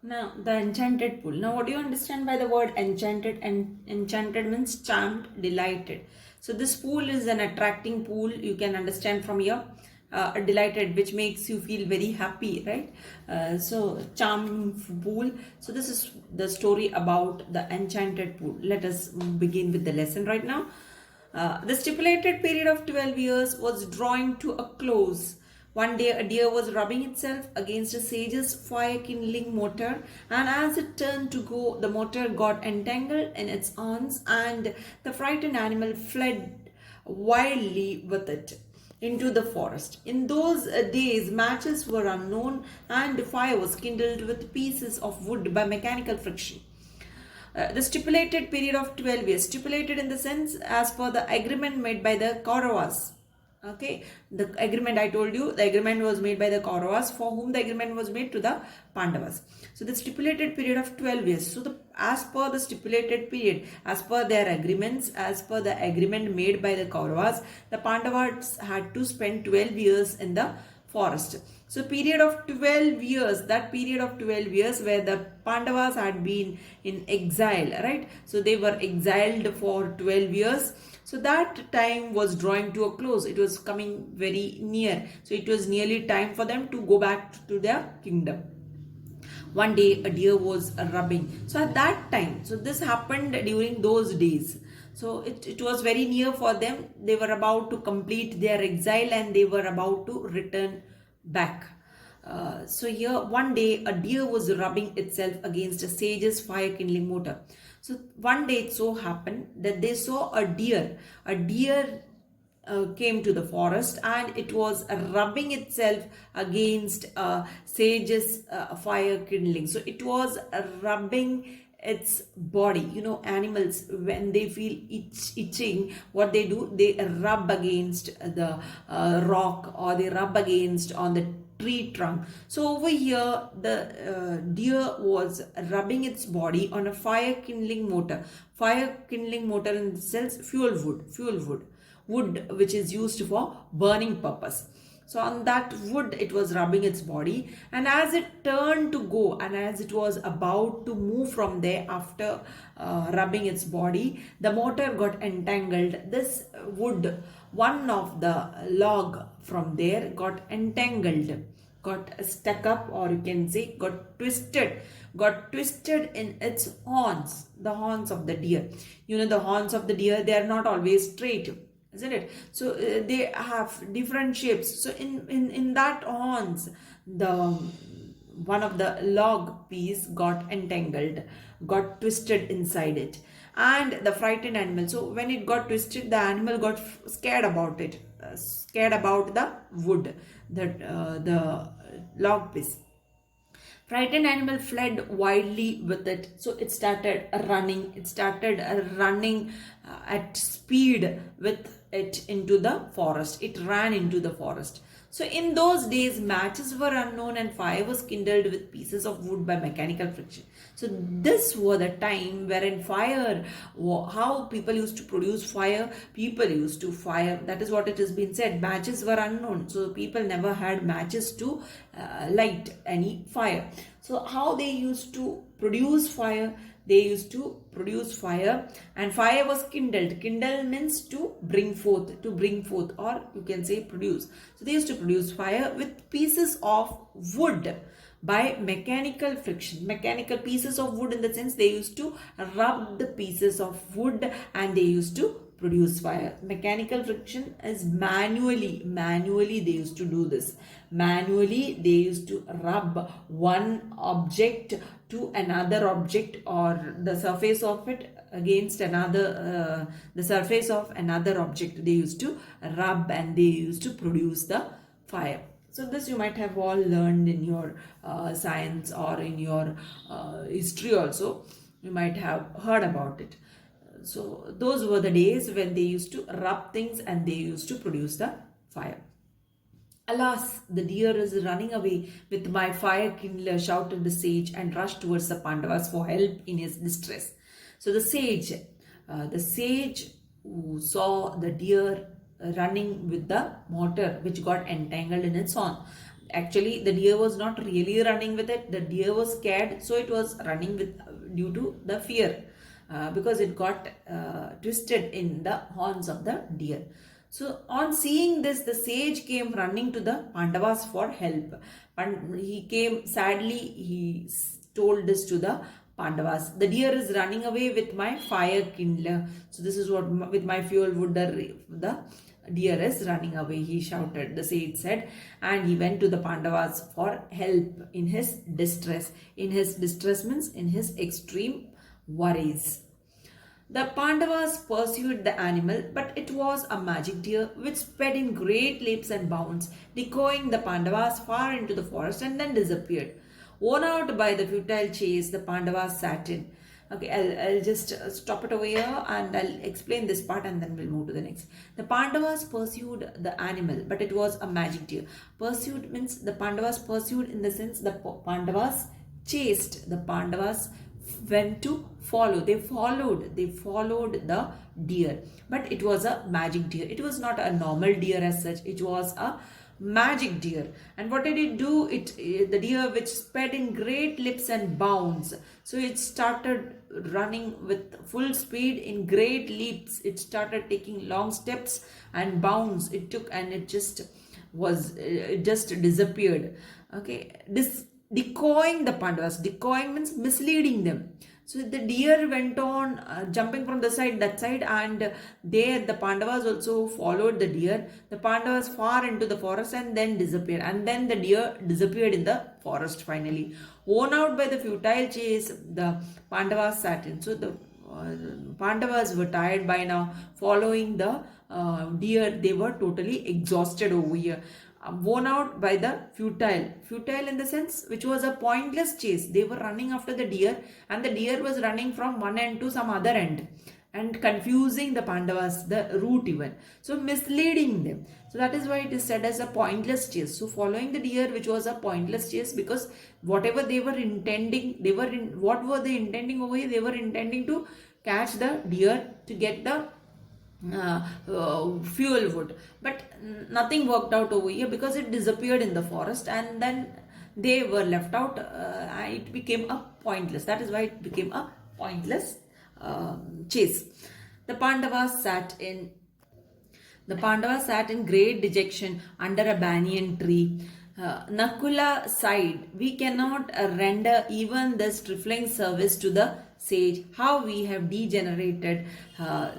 Now, the enchanted pool. Now, what do you understand by the word enchanted? And enchanted means charmed, delighted. So, this pool is an attracting pool. You can understand from here. Delighted, which makes you feel very happy, right? So, charm pool. So, this is the story about the enchanted pool. Let us begin with the lesson right now. The stipulated period of 12 years was drawing to a close. One day, a deer was rubbing itself against a sage's fire kindling motor, and as it turned to go, the motor got entangled in its horns, and the frightened animal fled wildly with it into the forest. In those days, matches were unknown, and fire was kindled with pieces of wood by mechanical friction. The stipulated period of 12 years, stipulated in the sense as per the agreement made by the Kauravas. Okay, the agreement I told you, the agreement was made by the Kauravas, for whom the agreement was made to the Pandavas. So the stipulated period of 12 years. So as per the stipulated period, as per their agreements, as per the agreement made by the Kauravas, the Pandavas had to spend 12 years in the forest. So period of 12 years, that period of 12 years where the Pandavas had been in exile, right? So they were exiled for 12 years. So that time was drawing to a close. It was coming very near. So it was nearly time for them to go back to their kingdom. One day a deer was rubbing. So at that time, so this happened during those days. So it was very near for them. They were about to complete their exile and they were about to return back. So here one day a deer was rubbing itself against a sage's fire kindling motor. So one day it so happened that they saw a deer. A deer came to the forest and it was rubbing itself against sage's fire kindling. So it was rubbing its body. You know, animals, when they feel itching, what they do, they rub against the rock, or they rub against on the tree trunk. So over here the deer was rubbing its body on a fire kindling motor. Fire kindling motor in the sense wood which is used for burning purpose. So on that wood it was rubbing its body, and as it turned to go and as it was about to move from there after rubbing its body, the motor got entangled. This wood, one of the log from there got entangled, got stuck up, or you can say got twisted in its horns, the horns of the deer. You know, the horns of the deer, they are not always straight, isn't it? So they have different shapes. So in that horns, the one of the log piece got entangled, got twisted inside it, and the frightened animal, so when it got twisted, the animal got scared about it, scared about the wood, the log piece. Frightened animal fled wildly with it. So it started running. It started running at speed with it into the forest. It ran into the forest. So in those days, matches were unknown and fire was kindled with pieces of wood by mechanical friction. So this was the time wherein fire, how people used to produce fire, people used to fire. That is what it has been said. Matches were unknown. So people never had matches to light any fire. So how they used to produce fire? They used to produce fire, and fire was kindled. Kindle means to bring forth, or you can say produce. So they used to produce fire with pieces of wood by mechanical friction. Mechanical pieces of wood in the sense they used to rub the pieces of wood and they used to produce fire. Mechanical friction is manually they used to do this. Manually they used to rub one object to another object, or the surface of it against another, the surface of another object. They used to rub and they used to produce the fire. So this you might have all learned in your science or in your history also. You might have heard about it. So those were the days when they used to rub things and they used to produce the fire. Alas, the deer is running away with my fire kindler, shouted the sage, and rushed towards the Pandavas for help in his distress. So the sage who saw the deer running with the motor which got entangled in its horn. Actually, the deer was not really running with it. The deer was scared, so it was running with due to the fear, because it got twisted in the horns of the deer. So on seeing this, the sage came running to the Pandavas for help. And he came sadly, he told this to the Pandavas. The deer is running away with my fire kindler. So this is what, with my fuel wood, the deer is running away, he shouted, the sage said. And he went to the Pandavas for help in his distress. In his distress means in his extreme worries. The Pandavas pursued the animal, but it was a magic deer which sped in great leaps and bounds, decoying the Pandavas far into the forest and then disappeared. Worn out by the futile chase, the Pandavas sat in. Okay, I'll just stop it over here and I'll explain this part and then we'll move to the next. The Pandavas pursued the animal, but it was a magic deer. Pursued means the Pandavas pursued in the sense the Pandavas chased. The Pandavas went to follow. They followed the deer, but it was a magic deer. It was not a normal deer as such. It was a magic deer. And what did it do? The deer which sped in great leaps and bounds. So it started running with full speed in great leaps. It started taking long steps and bounds it took, and it just disappeared. Okay, this decoying the Pandavas. Decoying means misleading them. So the deer went on jumping from the side, that side, and the Pandavas also followed the deer. The Pandavas far into the forest and then disappeared. And then the deer disappeared in the forest finally. Worn out by the futile chase, the Pandavas sat in. So the Pandavas were tired by now following the deer. They were totally exhausted over here. Worn out by the futile in the sense which was a pointless chase. They were running after the deer and the deer was running from one end to some other end and confusing the Pandavas, the route even. So misleading them. So that is why it is said as a pointless chase. So following the deer, which was a pointless chase, because whatever they were intending, what were they intending over here? They were intending to catch the deer to get the fuel wood, but nothing worked out over here because it disappeared in the forest and then they were left out. It became a pointless. That is why it became a pointless chase. The Pandavas sat in great dejection under a banyan tree. Nakula sighed, "We cannot render even this trifling service to the sage. How we have degenerated,"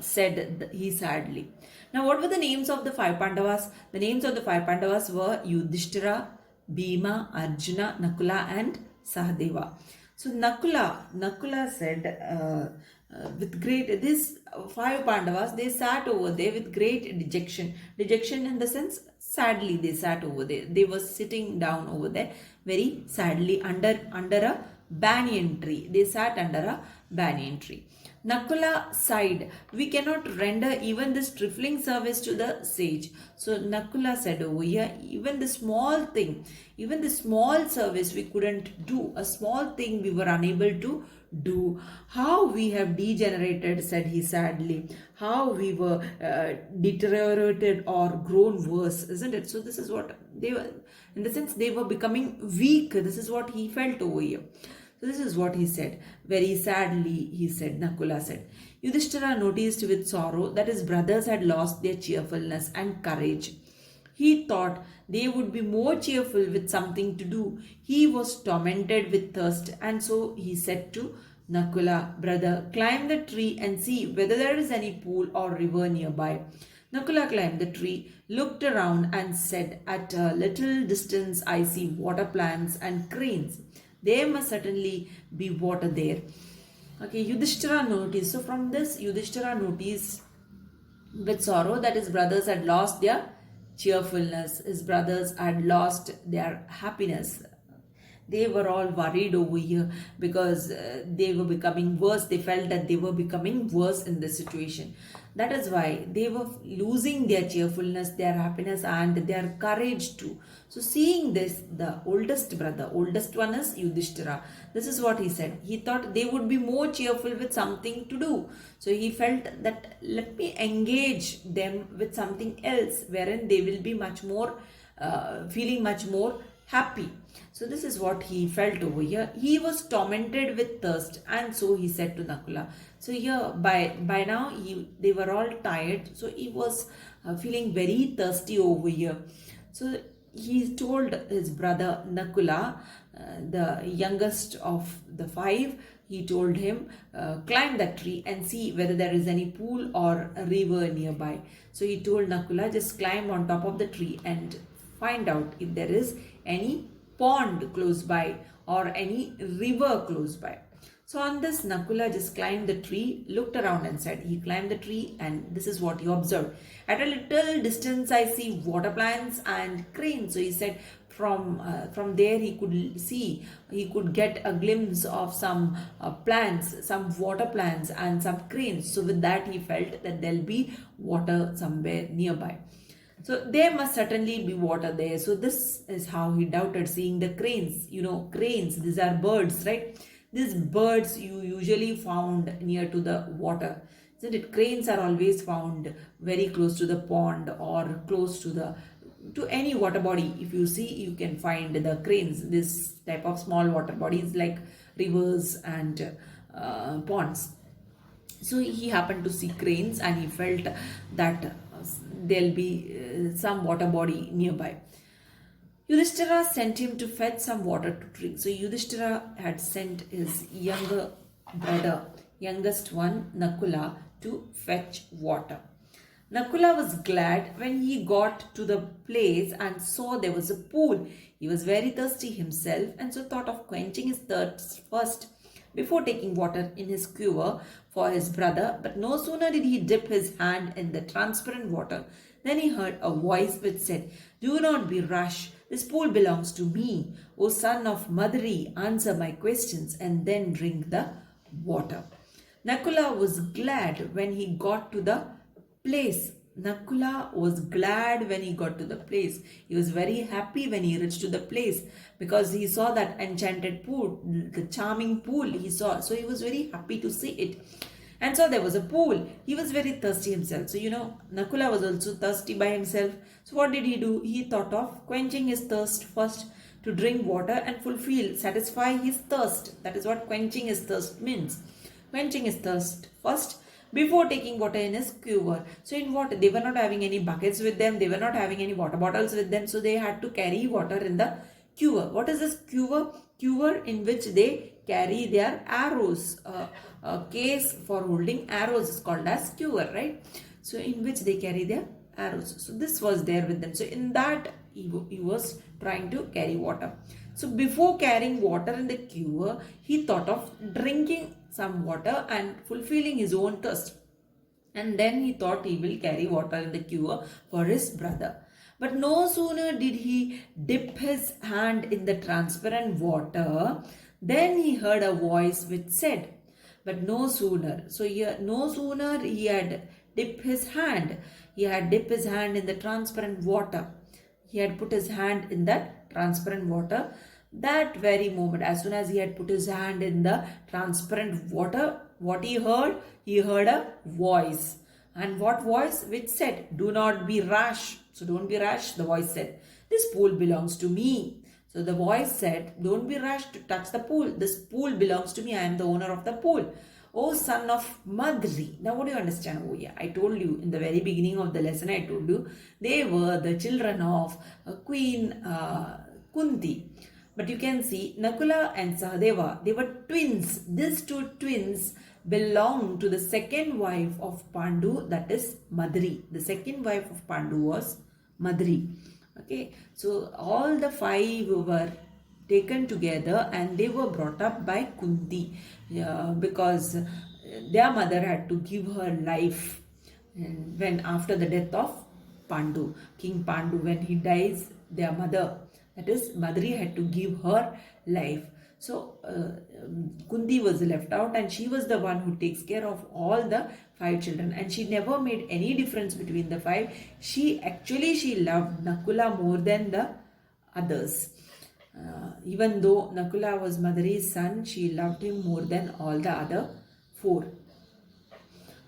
said he sadly. Now, what were the names of the five Pandavas? The names of the five Pandavas were Yudhishthira, Bhima, Arjuna, Nakula, and Sahadeva. So Nakula said, with great, these five Pandavas, they sat over there with great dejection. Dejection in the sense, sadly they sat over there. They were sitting down over there very sadly under a banyan tree. They sat under a banyan tree. Nakula sighed, "We cannot render even this trifling service to the sage." So Nakula said over here, even the small thing, even the small service we couldn't do, a small thing we were unable to do. How we have degenerated, said he sadly. How we were deteriorated or grown worse, isn't it? So this is what they were, in the sense they were becoming weak. This is what he felt over here. So this is what he said. Very sadly, he said, Nakula said. Yudhishthira noticed with sorrow that his brothers had lost their cheerfulness and courage. He thought they would be more cheerful with something to do. He was tormented with thirst, and so he said to Nakula, "Brother, climb the tree and see whether there is any pool or river nearby." Nakula climbed the tree, looked around and said, "At a little distance I see water plants and cranes. There must certainly be water there." Okay, Yudhishthira noticed. So from this, Yudhishthira noticed with sorrow that his brothers had lost their cheerfulness. His brothers had lost their happiness. They were all worried over here because they were becoming worse. They felt that they were becoming worse in this situation. That is why they were losing their cheerfulness, their happiness, and their courage too. So seeing this, the oldest brother, oldest one is Yudhishthira. This is what he said. He thought they would be more cheerful with something to do. So he felt that let me engage them with something else wherein they will be much more, feeling much more happy. So this is what he felt over here. He was tormented with thirst, and so he said to Nakula. So here by now they were all tired. So he was feeling very thirsty over here. So he told his brother Nakula, the youngest of the five. He told him, climb that tree and see whether there is any pool or a river nearby. So he told Nakula, just climb on top of the tree and find out if there is any pond close by or any river close by. So on this, Nakula just climbed the tree, looked around and said, he climbed the tree, and this is what he observed. At a little distance, I see water plants and cranes. So he said, from there he could get a glimpse of some plants, some water plants and some cranes. So with that, he felt that there'll be water somewhere nearby. So there must certainly be water there. So this is how he doubted, seeing the cranes. Cranes, these are birds, right? These birds you usually found near to the water. Isn't it? Cranes are always found very close to the pond or close to any water body. If you see, you can find the cranes, this type of small water bodies like rivers and ponds. So he happened to see cranes and he felt that there'll be some water body nearby. Yudhishthira sent him to fetch some water to drink. So Yudhishthira had sent his younger brother, youngest one, Nakula, to fetch water. Nakula was glad when he got to the place and saw there was a pool. He was very thirsty himself and so thought of quenching his thirst first before taking water in his quiver for his brother. But no sooner did he dip his hand in the transparent water than he heard a voice which said, "Do not be rash. This pool belongs to me. O son of Madri, answer my questions and then drink the water." Nakula was glad when he got to the place. Nakula was glad when he got to the place. He was very happy when he reached to the place because he saw that enchanted pool, the charming pool he saw. So he was very happy to see it. And so there was a pool. He was very thirsty himself. So Nakula was also thirsty by himself. So what did he do? He thought of quenching his thirst first to drink water and satisfy his thirst. That is what quenching his thirst means. Quenching his thirst first before taking water in his quiver. So in what? They were not having any buckets with them. They were not having any water bottles with them. So they had to carry water in the quiver. What is this quiver? Quiver in which they carry their arrows. A case for holding arrows is called as quiver, right? So in which they carry their arrows. So this was there with them. So in that he was trying to carry water. So before carrying water in the quiver, he thought of drinking some water and fulfilling his own thirst. And then he thought he will carry water in the quiver for his brother. But no sooner did he dip his hand in the transparent water, then he heard a voice which said, but no sooner. So here, no sooner he had dipped his hand. He had dipped his hand in the transparent water. He had put his hand in that transparent water. That very moment, as soon as he had put his hand in the transparent water, what he heard? He heard a voice. And what voice? Which said, "Do not be rash." So don't be rash, the voice said. "This pool belongs to me." So the voice said, "Don't be rash to touch the pool. This pool belongs to me. I am the owner of the pool. O son of Madri." Now what do you understand? Oh yeah, I told you in the very beginning of the lesson, I told you they were the children of Queen Kunti. But you can see Nakula and Sahadeva, they were twins. These two twins belong to the second wife of Pandu, that is Madri. The second wife of Pandu was Madri. Okay, so all the five were taken together and they were brought up by Kunti because their mother had to give her life when after the death of Pandu, King Pandu, when he dies, their mother, that is Madri, had to give her life. So Kunti was left out and she was the one who takes care of all the five children, and she never made any difference between the five. She loved Nakula more than the others. Even though Nakula was Madari's son, she loved him more than all the other four.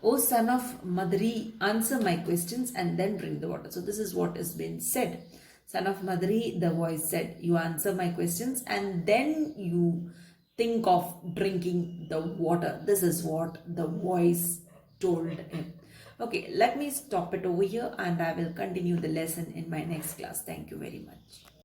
"O son of Madari, answer my questions and then drink the water." So this is what has been said. Son of Madri, the voice said, you answer my questions and then you think of drinking the water. This is what the voice told him. Okay, let me stop it over here and I will continue the lesson in my next class. Thank you very much.